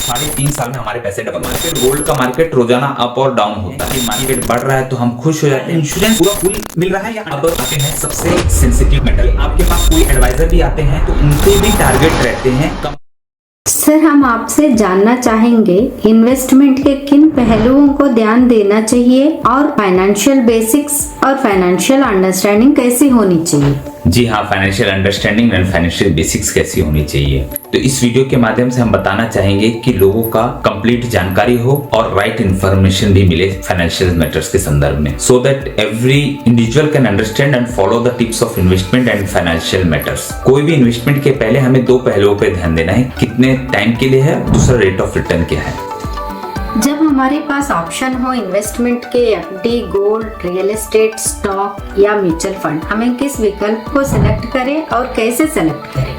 3.5 साल में हमारे पैसे डबल। मार्केट गोल्ड का मार्केट रोजाना अप और डाउन होता है। मार्केट बढ़ रहा है तो हम खुश हो जाते हैं, इंश्योरेंस पूरा फुल मिल रहा है। या अब आते हैं सबसे सेंसिटिव मैटर, आपके पास कोई एडवाइजर भी आते हैं तो उनके भी टारगेट रहते हैं कम। सर, हम आपसे जानना चाहेंगे इन्वेस्टमेंट के किन पहलुओं को ध्यान देना चाहिए और फाइनेंशियल बेसिक्स और फाइनेंशियल अंडरस्टैंडिंग कैसी होनी चाहिए। जी हाँ, financial understanding and financial basics कैसी होनी चाहिए। तो इस वीडियो के माध्यम से हम बताना चाहेंगे कि लोगों का कंप्लीट जानकारी हो और राइट इन्फॉर्मेशन भी मिले फाइनेंशियल मैटर्स के संदर्भ में, so that every individual can understand and follow the tips of investment and financial matters. कोई भी इन्वेस्टमेंट के पहले हमें 2 पहलुओं पे ध्यान देना है, कितने टाइम के लिए है, दूसरा रेट ऑफ रिटर्न क्या है। जब हमारे पास ऑप्शन हो इन्वेस्टमेंट के FD, gold, real estate, stock या म्यूचुअल फंड, हमें किस विकल्प को सिलेक्ट करें और कैसे सिलेक्ट करें।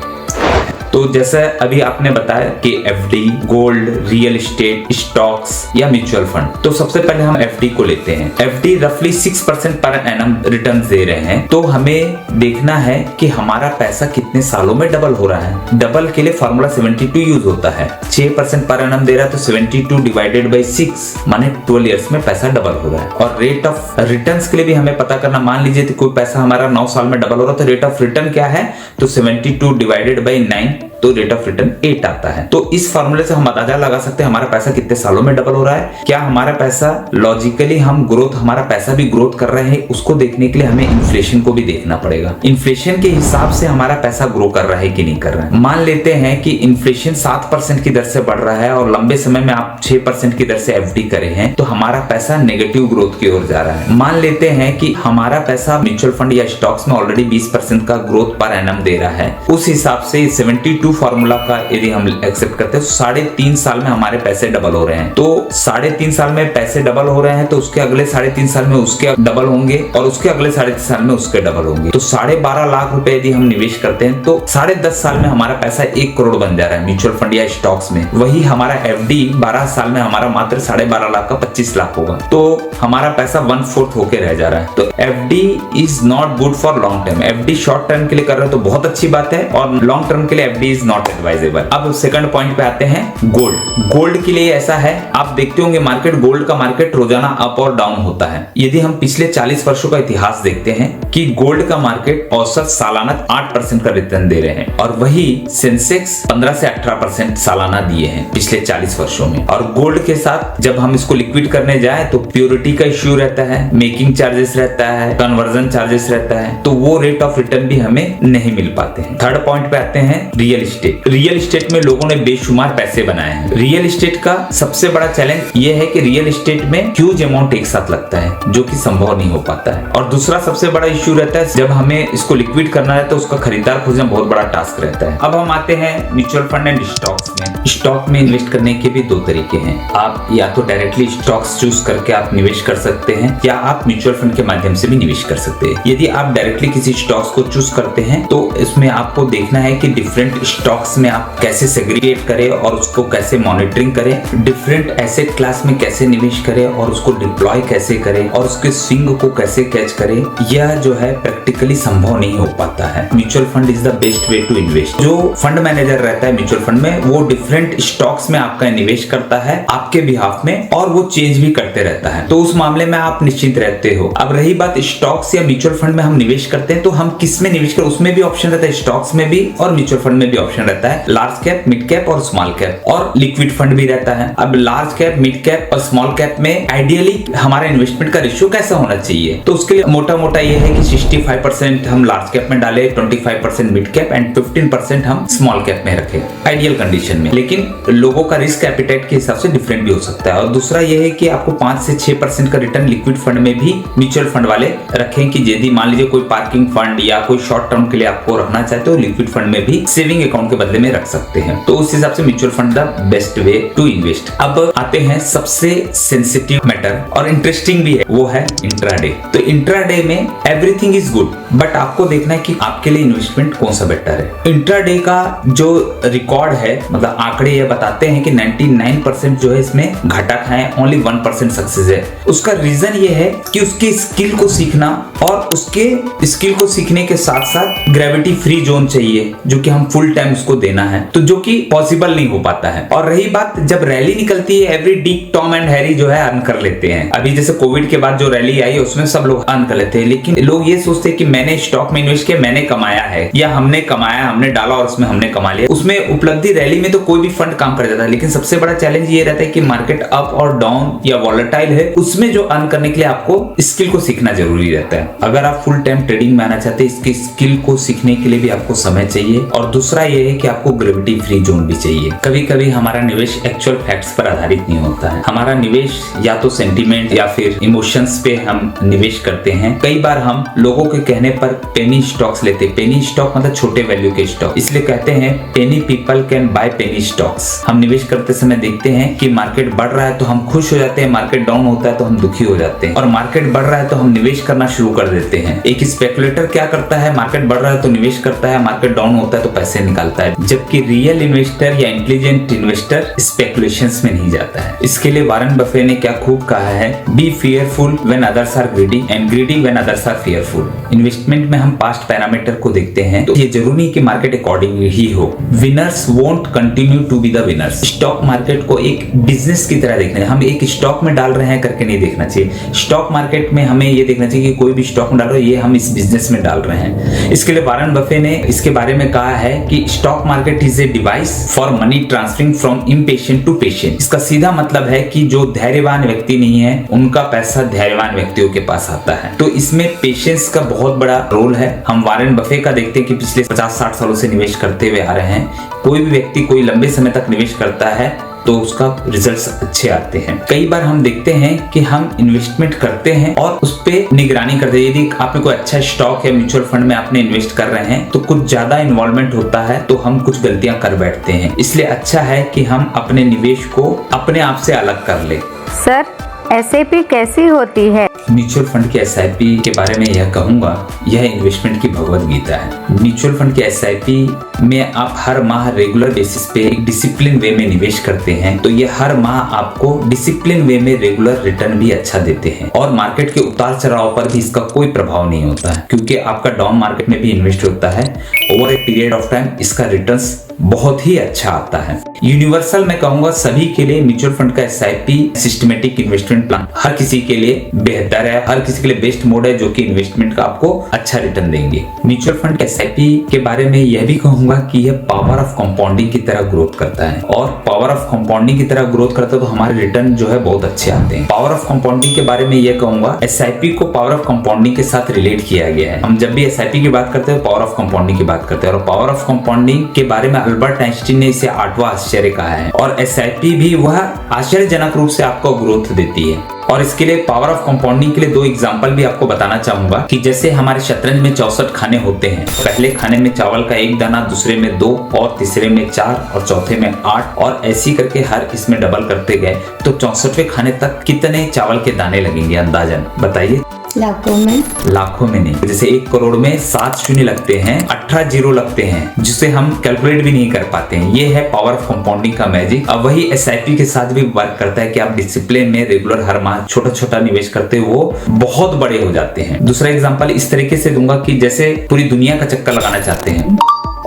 तो जैसा अभी आपने बताया कि FD, gold, real estate, stocks या म्यूचुअल फंड, तो सबसे पहले हम एफडी को लेते हैं। एफडी रफली 6% पर एनम रिटर्न दे रहे हैं। तो हमें देखना है कि हमारा पैसा कितने सालों में डबल हो रहा है। डबल के लिए फॉर्मूला 72 यूज होता है। 6% पर एनम दे रहा है तो 72 डिवाइडेड बाई 6 माने 12 ईयर्स में पैसा डबल हो रहा है। और रेट ऑफ रिटर्न के लिए भी हमें पता करना, मान लीजिए तो कोई पैसा हमारा 9 साल में डबल हो रहा है तो रेट ऑफ रिटर्न क्या है, तो 72 डिवाइडेड बाई 9 तो रेट ऑफ रिटर्न 8 आता है। तो इस फॉर्मूले से हम अंदाजा लगा सकते हैं हमारा पैसा कितने सालों में डबल हो रहा है। क्या हमारा पैसा लॉजिकली हम ग्रोथ, हमारा पैसा भी ग्रोथ कर रहे हैं, उसको देखने के लिए हमें इन्फ्लेशन को भी देखना पड़ेगा। इन्फ्लेशन के हिसाब से हमारा पैसा ग्रो कर रहा है कि नहीं कर रहा है। मान लेते हैं कि इन्फ्लेशन 7% की दर से बढ़ रहा है और लंबे समय में आप 6% की दर से एफडी करे हैं तो हमारा पैसा नेगेटिव ग्रोथ की ओर जा रहा है। मान लेते हैं कि हमारा पैसा म्यूचुअल फंड या स्टॉक्स में ऑलरेडी 20% का ग्रोथ पर एनम दे रहा है, उस हिसाब से 72 फॉर्मूला का यदि हम एक्सेप्ट करते हैं तो 3.5 साल में हमारे पैसे डबल हो रहे हैं। तो 3.5 साल में पैसे डबल हो रहे हैं तो उसके अगले 3.5 साल में उसके डबल होंगे और उसके अगले 3.5 साल में उसके डबल होंगे। तो 12.5 लाख रुपए यदि हम निवेश करते हैं तो 10.5 साल में हमारा पैसा 1 करोड़ बन जा रहा है म्यूचुअल फंड या स्टॉक्स में। वही हमारा एफडी 12 साल में हमारा मात्र 12.5 लाख का 25 लाख होगा, तो हमारा पैसा 1/4 होके रह जा रहा है। तो FD is not good for long term. FD short term के लिए कर रहे हो तो बहुत अच्छी बात है और लॉन्ग टर्म के लिए एफडी इज नॉट एडवाइजेबल। अब सेकंड पॉइंट पे आते हैं, गोल्ड। गोल्ड के लिए ऐसा है, आप देखते होंगे मार्केट, गोल्ड का मार्केट रोजाना अप और डाउन होता है। यदि हम पिछले 40 वर्षों का इतिहास देखते हैं कि गोल्ड का मार्केट औसत सालाना 8% का रिटर्न दे रहे हैं और वही सेंसेक्स 15 से 18% सालाना दिए हैं पिछले 40 वर्षों में। और गोल्ड के साथ जब हम इसको लिक्विड करने जाए तो प्योरिटी का इश्यू रहता है, मेकिंग चार्जेस रहता है, कन्वर्जन चार्जेस रहता है, तो वो रेट ऑफ रिटर्न भी हमें नहीं मिल पाते हैं। थर्ड पॉइंट पे आते हैं, रियल एस्टेट। रियल एस्टेट में लोगों ने बेशुमार पैसे बनाए हैं। रियल एस्टेट का सबसे बड़ा चैलेंज ये है कि रियल एस्टेट में ह्यूज अमाउंट एक साथ लगता है जो कि संभव नहीं हो पाता है। और दूसरा सबसे बड़ा इश्यू रहता है जब हमें इसको लिक्विड करना है तो उसका खरीदार खोजना बहुत बड़ा टास्क रहता है। अब हम आते हैं म्यूचुअल फंड एंड स्टॉक्स में। स्टॉक में इन्वेस्ट करने के भी 2 तरीके हैं। आप या तो डायरेक्टली स्टॉक्स चूज करके आप निवेश कर सकते हैं या आप म्यूचुअल फंड के माध्यम से भी निवेश कर सकते हैं। यदि आप डायरेक्टली किसी स्टॉक्स को चूज करते हैं तो इसमें आपको देखना है कि डिफरेंट स्टॉक्स में आप कैसे सेग्रीगेट करें और उसको कैसे मॉनिटरिंग करें, डिफरेंट एसेट क्लास में कैसे निवेश करें और उसको डिप्लॉय कैसे करें और उसके स्विंग को कैसे कैच करें, यह जो है प्रैक्टिकली संभव नहीं हो पाता है। Mutual fund is the best way to invest. जो फंड मैनेजर रहता है म्यूचुअल फंड में, वो डिफरेंट स्टॉक्स में आपका निवेश करता है आपके बिहाफ में और वो चेंज भी करते रहता है, तो उस मामले में आप निश्चिंत रहते हो। अब रही बात स्टॉक्स या म्यूचुअल फंड में हम निवेश करते हैं तो हम किस में निवेश करें, उसमें भी ऑप्शन रहता है, स्टॉक्स में भी और म्यूचुअल फंड में भी ऑप्शन रहता है, लार्ज कैप, मिड कैप और स्मॉल कैप, और लिक्विड फंड भी रहता है। अब लार्ज कैप, मिड कैप और स्मॉल कैप में आइडियली हमारा इन्वेस्टमेंट का रेशियो कैसा होना चाहिए, तो उसके लिए मोटा मोटा ये है कि 65% हम लार्ज कैप में डालें, 25% मिड कैप एंड 15% हम स्मॉल कैप में रखें आइडियल कंडीशन में। लेकिन लोगों का रिस्क एपिटाइट के हिसाब से डिफरेंट भी हो सकता है। और दूसरा ये है कि आपको 5 से 6% का रिटर्न लिक्विड फंड में भी म्यूचुअल फंड वाले रखें कि यदि मान लीजिए कोई पार्किंग फंड या कोई शॉर्ट टर्म के लिए आपको रखना चाहते हो, लिक्विड फंड में भी सेविंग अकाउंट के बदले में रख सकते हैं। तो उस हिसाब से mutual fund the best way to invest. अब आते हैं सबसे सेंसिटिव मैटर और इंटरेस्टिंग भी है, वो है इंट्राडे। तो इंट्राडे में एवरीथिंग इज गुड बट आपको देखना है कि आपके लिए इन्वेस्टमेंट कौन सा बेटर है। इंट्राडे का जो रिकॉर्ड है, मतलब आंकड़े ये बताते हैं कि 99% जो है इसमें घाटा खाए, ओनली 1% सक्सेस है। उसका रीजन ये है कि उसकी स्किल को सीखना और उसके स्किल को सीखने के साथ साथ ग्रेविटी फ्री जोन चाहिए जो कि हम फुल टाइम उसको देना है, तो जो कि पॉसिबल नहीं हो पाता है। और रही बात जब रैली निकलती है, every Dick Tom and Harry जो है अर्न कर लेते हैं। अभी जैसे कोविड के बाद जो रैली आई है उसमें सब लोग अर्न कर लेते हैं, लेकिन लोग ये सोचते हैं कि मैंने स्टॉक में इन्वेस्ट किया, मैंने कमाया है, या हमने कमाया, हमने डाला और उसमें हमने कमा लिया। उसमें उपलब्धि रैली में तो कोई भी फंड काम कर जाता है, लेकिन सबसे बड़ा चैलेंज ये रहता है कि मार्केट अप और डाउन या वॉलेटाइल है, उसमें जो अर्न करने के लिए आपको स्किल को सीखना जरूरी रहता है। अगर आप फुल टाइम ट्रेडिंग में आना चाहते हैं, इसकी स्किल को सीखने के लिए भी आपको समय चाहिए। और दूसरा ये है कि आपको ग्रेविटी फ्री जोन भी चाहिए। कभी कभी हमारा निवेश एक्चुअल फैक्ट्स पर आधारित नहीं होता है, हमारा निवेश या तो सेंटीमेंट या फिर इमोशंस पे हम निवेश करते हैं। कई बार हम लोगों के कहने पर पेनी स्टॉक्स लेते हैं। पेनी स्टॉक मतलब छोटे वैल्यू के स्टॉक, इसलिए कहते हैं penny people can buy penny stocks. हम निवेश करते समय देखते हैं कि मार्केट बढ़ रहा है तो हम खुश हो जाते हैं, मार्केट डाउन होता है तो हम दुखी हो जाते हैं, और मार्केट बढ़ रहा है तो हम निवेश करना शुरू कर देते हैं। एक स्पेकुलेटर क्या करता है, मार्केट बढ़ रहा है तो निवेश करता है, मार्केट डाउन होता है तो पैसे निकालता है, जबकि रियल इन्वेस्टर या इंटेलिजेंट इन्वेस्टर स्पेकुलेशंस में नहीं जाता है। इसके लिए वॉरेन बफे ने क्या खूब कहा है, be fearful when others are greedy and greedy when others are fearful. Investment में हम पास्ट पैरामीटर को देखते हैं तो ये जरूरी नहीं कि मार्केट अकॉर्डिंग ही हो। Winners won't continue to be the winners. Stock market को एक बिजनेस की तरह देखना है, हम एक स्टॉक में डाल रहे हैं करके नहीं देखना चाहिए। स्टॉक मार्केट में हमें ये देखना चाहिए कि कोई भी स्टॉक में डाल रहे हैं, ये हम इस बिजनेस में डाल रहे हैं। इसके लिए वॉरेन बफे ने इसके बारे में कहा है कि stock market is a device for money transferring from impatient to patient. इसका सीधा मतलब है कि जो धैर्यवान व्यक्ति नहीं है उनका पैसा धैर्यवान व्यक्तियों के पास आता है। तो इसमें पेशेंस का बहुत बड़ा रोल है। हम वॉरेन बफे का देखते हैं कि पिछले 50-60 सालों से निवेश करते हुए आ रहे हैं। कोई भी व्यक्ति कोई लंबे समय तक निवेश करता है तो उसका रिजल्ट्स अच्छे आते हैं। कई बार हम देखते हैं कि हम इन्वेस्टमेंट करते हैं और उस पे निगरानी करते हैं। यदि आपने कोई अच्छा स्टॉक या म्यूचुअल फंड में आपने इन्वेस्ट कर रहे हैं तो कुछ ज्यादा इन्वॉल्वमेंट होता है तो हम कुछ गलतियां कर बैठते हैं। इसलिए अच्छा है कि हम अपने निवेश को अपने आप से अलग कर ले। सर, SIP कैसी होती है? म्यूचुअल फंड के SIP के बारे में यह कहूंगा, यह इन्वेस्टमेंट की भगवत गीता है। म्यूचुअल फंड के SIP में आप हर माह रेगुलर बेसिस पे एक डिसिप्लिन वे में निवेश करते हैं, तो ये हर माह आपको डिसिप्लिन वे में रेगुलर रिटर्न भी अच्छा देते हैं। और मार्केट के उतार चढ़ाव पर भी इसका कोई प्रभाव नहीं होता है, क्योंकि आपका डाउन मार्केट में भी इन्वेस्ट होता है। Over a period of time इसका रिटर्न्स बहुत ही अच्छा आता है। यूनिवर्सल मैं कहूंगा सभी के लिए म्यूचुअल फंड का SIP सिस्टमेटिक इन्वेस्टमेंट प्लान हर किसी के लिए बेहतर है, हर किसी के लिए बेस्ट मोड है जो कि इन्वेस्टमेंट का आपको अच्छा रिटर्न देंगे। म्यूचुअल फंड के SIP के बारे में यह भी कहूंगा कि यह पावर ऑफ कंपाउंडिंग की तरह ग्रोथ करता है, और पावर ऑफ कंपाउंडिंग की तरह ग्रोथ करता है तो हमारे रिटर्न जो है बहुत अच्छे आते हैं। पावर ऑफ कंपाउंडिंग के बारे में यह कहूंगा, SIP को पावर ऑफ कंपाउंडिंग के साथ रिलेट किया गया है। हम जब भी SIP की बात करते हैं पावर ऑफ कंपाउंडिंग की बात करते हैं, और पावर ऑफ कंपाउंडिंग के बारे में अल्बर्ट आइंस्टीन ने इसे 8वां आश्चर्य कहा है। और SIP भी वह आश्चर्यजनक रूप से आपको ग्रोथ देती है। और इसके लिए पावर ऑफ कंपाउंडिंग के लिए 2 एग्जांपल भी आपको बताना चाहूंगा कि जैसे हमारे शतरंज में 64 खाने होते हैं। पहले खाने में चावल का 1 दाना, दूसरे में 2, और तीसरे में 4, और चौथे में 8, और ऐसी करके हर इसमें डबल करते गए तो 64वें खाने तक कितने चावल के दाने लगेंगे अंदाजन बताइए? लाखों में। लाखों में नहीं, जैसे 1 करोड़ में 7 शून्य लगते हैं, 18 जीरो लगते हैं, जिसे हम कैलकुलेट भी नहीं कर पाते हैं। ये है पावर ऑफ कंपाउंडिंग का मैजिक। अब वही SIP के साथ भी वर्क करता है कि आप डिसिप्लिन में रेगुलर हर माह छोटा छोटा निवेश करते हो, वो बहुत बड़े हो जाते हैं। दूसरा एग्जांपल इस तरीके से दूंगा कि जैसे पूरी दुनिया का चक्कर लगाना चाहते हैं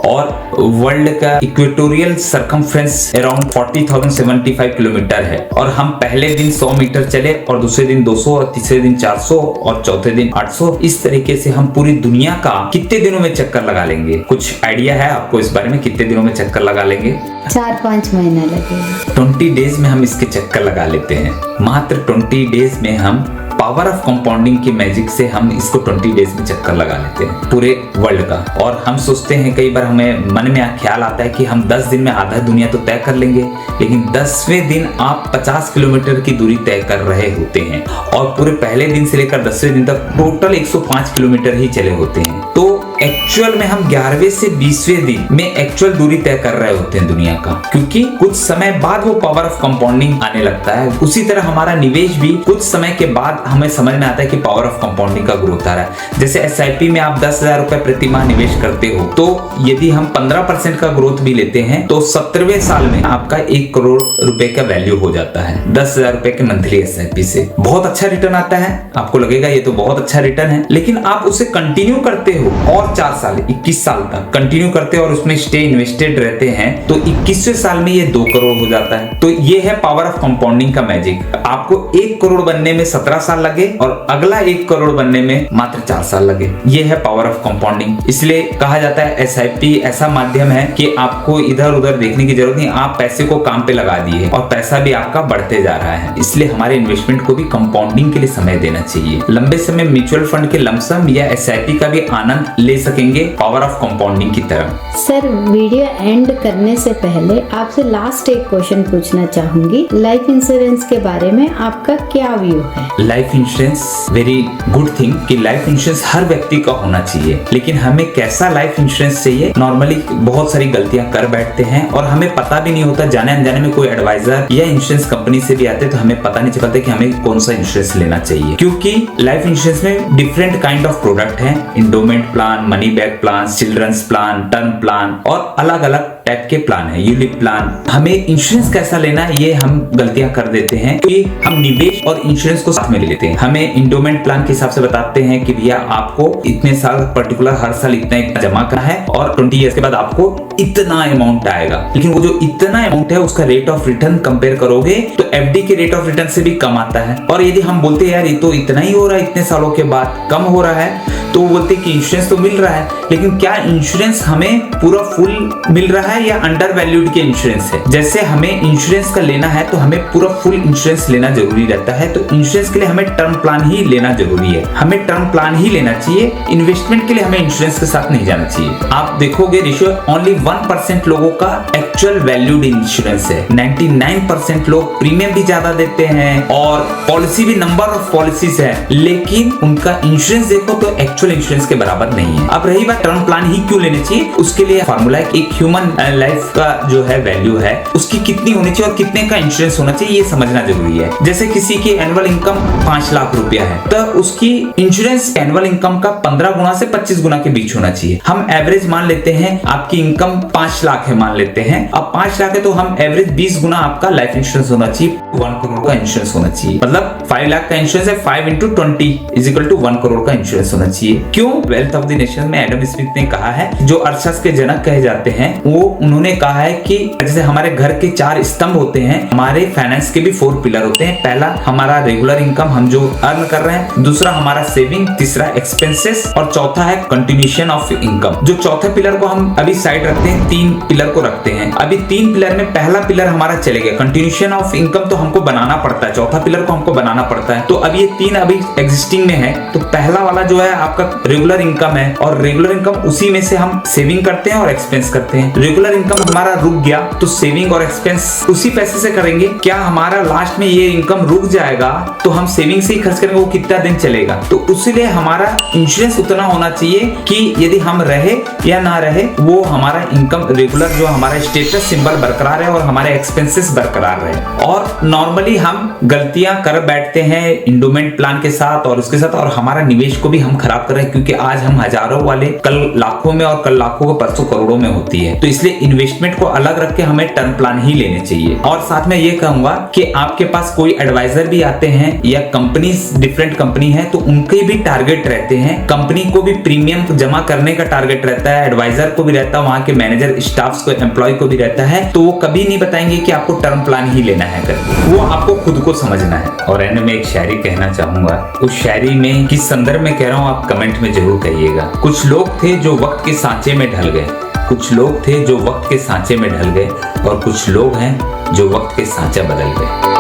और वर्ल्ड का इक्वेटोरियल सरकमफ्रेंस अराउंड 40,075 किलोमीटर है, और हम पहले दिन 100 मीटर चले और दूसरे दिन 200 और तीसरे दिन 400 और चौथे दिन 800। इस तरीके से हम पूरी दुनिया का कितने दिनों में चक्कर लगा लेंगे? कुछ आइडिया है आपको इस बारे में कितने दिनों में चक्कर लगा लेंगे? 4-5 महीना लगेगा। 20 डेज में हम इसके चक्कर लगा लेते हैं। मात्र 20 डेज में हम पावर ऑफ कंपाउंडिंग की मैजिक से हम इसको 20 डेज में चक्कर लगा लेते हैं पूरे वर्ल्ड का। और हम सोचते हैं, कई बार हमें मन में ख्याल आता है कि हम 10 दिन में आधा दुनिया तो तय कर लेंगे, लेकिन 10वें दिन आप 50 किलोमीटर की दूरी तय कर रहे होते हैं, और पूरे पहले दिन से लेकर 10वें दिन तक टोटल 105 किलोमीटर ही चले होते हैं। तो एक्चुअल में हम 11वें से 20वें दिन में एक्चुअल दूरी तय कर रहे होते हैं दुनिया का, क्योंकि कुछ समय बाद वो पावर ऑफ कंपाउंडिंग आने लगता है। उसी तरह हमारा निवेश भी कुछ समय के बाद हमें समझ में आता है कि पावर ऑफ कंपाउंडिंग का ग्रोथ आ रहा है। जैसे SIP में आप 10,000 रुपए प्रति माह निवेश करते हो, तो यदि हम 15% का ग्रोथ भी लेते हैं तो 17वें साल में आपका 1 करोड़ रुपए का वैल्यू हो जाता है 10,000 रुपए के मंथली SIP से। बहुत अच्छा रिटर्न आता है। आपको लगेगा ये तो बहुत अच्छा रिटर्न है, लेकिन आप उसे कंटिन्यू करते हो और और 4 साल 21 साल तक कंटिन्यू करते हैं और उसमें स्टे इन्वेस्टेड रहते हैं तो 21वें साल में ये 2 करोड़ हो जाता है। तो ये है पावर ऑफ कंपाउंडिंग का मैजिक। आपको 1 करोड़ बनने में 17 साल लगे और अगला 1 करोड़ बनने में मात्र 4 साल लगे। ये है पावर ऑफ कंपाउंडिंग। इसलिए कहा जाता है SIP ऐसा माध्यम है कि आपको इधर उधर देखने की जरूरत नहीं, आप पैसे को काम पे लगा दिए और पैसा भी आपका बढ़ते जा रहा है। इसलिए हमारे इन्वेस्टमेंट को भी कंपाउंडिंग के लिए समय देना चाहिए। लंबे समय म्यूचुअल फंड के लमसम या SIP का भी आनंद ले सकेंगे पावर ऑफ कंपाउंडिंग की तरह। सर, वीडियो एंड करने से पहले आपसे लास्ट एक क्वेश्चन पूछना चाहूंगी। लाइफ इंश्योरेंस के बारे में आपका क्या व्यू है? Life insurance very good thing कि लाइफ इंश्योरेंस हर व्यक्ति का होना चाहिए, लेकिन हमें कैसा लाइफ इंश्योरेंस चाहिए। नॉर्मली बहुत सारी गलतियां कर बैठते हैं और हमें पता भी नहीं होता, जाने अनजाने में कोई एडवाइजर या इंश्योरेंस कंपनी से भी आते तो हमें पता नहीं चलता कि हमें कौन सा इंश्योरेंस लेना चाहिए, क्योंकि लाइफ इंश्योरेंस में डिफरेंट काइंड ऑफ प्रोडक्ट है। Endowment plan, money back plan, children's plan, term plan और अलग अलग टाइप के प्लान है, यूलिप प्लान। हमें इंश्योरेंस कैसा लेना है ये हम गलतियां कर देते हैं कि हम निवेश और इंश्योरेंस को साथ में ले लेते हैं। हमें इंडोमेंट प्लान के हिसाब से बताते हैं कि भैया आपको इतने साल पर्टिकुलर हर साल इतना जमा करना है और 20 ईयर्स के बाद आपको इतना अमाउंट आएगा, लेकिन वो जो इतना अमाउंट है उसका रेट ऑफ रिटर्न कंपेयर करोगे तो FD के रेट ऑफ रिटर्न से भी कम आता है। और यदि हम बोलते हैं यार ये तो इतना ही हो रहा है, इतने सालों के बाद कम हो रहा है, तो वो बोलते कि इंश्योरेंस तो मिल रहा है, लेकिन क्या इंश्योरेंस हमें पूरा फुल मिल रहा है या अंडर वैल्यूड के इंश्योरेंस है। जैसे हमें इंश्योरेंस का लेना है तो हमें पूरा फुल इंश्योरेंस लेना जरूरी रहता है, तो इंश्योरेंस के लिए हमें टर्म प्लान ही लेना जरूरी है। हमें टर्म प्लान ही लेना चाहिए, इन्वेस्टमेंट के लिए हमें इंश्योरेंस के साथ नहीं जाना चाहिए। आप देखोगे रेशियो ओनली 1% लोगों का एक्चुअल वैल्यूड इंश्योरेंस है। 99% लोग प्रीमियम भी ज्यादा देते हैं और पॉलिसी भी नंबर ऑफ पॉलिसीज है, लेकिन उनका इंश्योरेंस देखो तो एक्चुअल इंश्योरेंस के बराबर नहीं है। अब रही बात टर्म प्लान ही क्यों लेने चाहिए, उसके लिए फार्मूला है। एक ह्यूमन लाइफ का जो है वैल्यू है उसकी कितनी होनी चाहिए और कितने का इंश्योरेंस होना चाहिए ये समझना जरूरी है। जैसे किसी की एनुअल इनकम 5 लाख रुपया है तो उसकी इंश्योरेंस एनुअल इनकम का 15 गुना से 25 गुना के बीच होना चाहिए। हम एवरेज मान लेते हैं आपकी इनकम 5 लाख है मान लेते हैं, अब 5 लाख है तो हम एवरेज 20 गुना आपका लाइफ इंश्योरेंस होना चाहिए, 1 करोड़ का इंश्योरेंस होना चाहिए। मतलब 5 लाख का इंश्योरेंस है, 5 into 20 = 1 करोड़ का इंश्योरेंस होना चाहिए। क्यों? वेल्थ ऑफ द नेशन में एडम स्मिथ ने कहा है, जो अर्थशास्त्र के जनक कहे जाते हैं, वो उन्होंने कहा है कि जैसे हमारे घर के 4 स्तंभ होते हैं, हमारे फाइनेंस के भी 4 पिलर होते हैं। पहला हमारा रेगुलर इनकम, हम जो अर्न कर रहे हैं, दूसरा हमारा सेविंग, तीसरा एक्सपेंसेस और चौथा है कंटिन्यूएशन ऑफ इनकम। जो चौथे पिलर को हम अभी साइड रखते हैं, 3 पिलर को रखते हैं। अभी 3 पिलर में पहला पिलर हमारा चले गया, कंटिन्यूएशन ऑफ इनकम तो हमको बनाना पड़ता है, चौथा पिलर को हमको बनाना पड़ता है। तो अब ये 3 अभी एग्जिस्टिंग में है, तो पहला वाला जो है आपका रेगुलर इनकम है और रेगुलर इनकम उसी में से हम सेविंग करते हैं और एक्सपेंस करते हैं। रेगुलर इनकम हमारा रुक गया तो सेविंग और एक्सपेंस उसी पैसे से करेंगे। क्या हमारा लास्ट में ये इनकम रुक जाएगा तो हम सेविंग से ही खर्च करेंगे, वो कितना दिन चलेगा। तो इसलिए हमारा इंश्योरेंस उतना होना चाहिए कि यदि हम रहे या ना रहे वो हमारा इनकम रेगुलर जो हमारा स्टेटस सिंबल बरकरार है और हमारे एक्सपेंसेस बरकरार रहे। और नॉर्मली हम गलतियां कर बैठते हैं इंडोमेंट प्लान के साथ और उसके साथ, और हमारा निवेश को भी हम खराब कर रहे हैं, क्योंकि आज हम हजारों वाले कल लाखों में और कल लाखों को परसों करोड़ों में होती है। तो इसलिए इन्वेस्टमेंट को अलग रख के हमें टर्म प्लान ही लेने चाहिए। और साथ में ये कहूंगा कि आपके पास कोई एडवाइजर भी आते हैं या कंपनीज डिफरेंट कंपनी है तो उनके भी टारगेट रहते हैं। कंपनी को भी प्रीमियम जमा करने का टारगेट रहता है, एडवाइजर को भी रहता है, वहां के मैनेजर स्टाफ को एम्प्लॉय को भी रहता है। तो वो कभी नहीं बताएंगे कि आपको टर्म प्लान ही लेना है करके, वो आपको खुद को समझना है। और एंड में एक शायरी कहना चाहूंगा, उस शायरी में किस संदर्भ में कह रहा हूँ आप कमेंट में जरूर कहिएगा। कुछ लोग थे जो वक्त के सांचे में ढल गए, कुछ लोग थे जो वक्त के सांचे में ढल गए, और कुछ लोग हैं जो वक्त के सांचा बदल गए।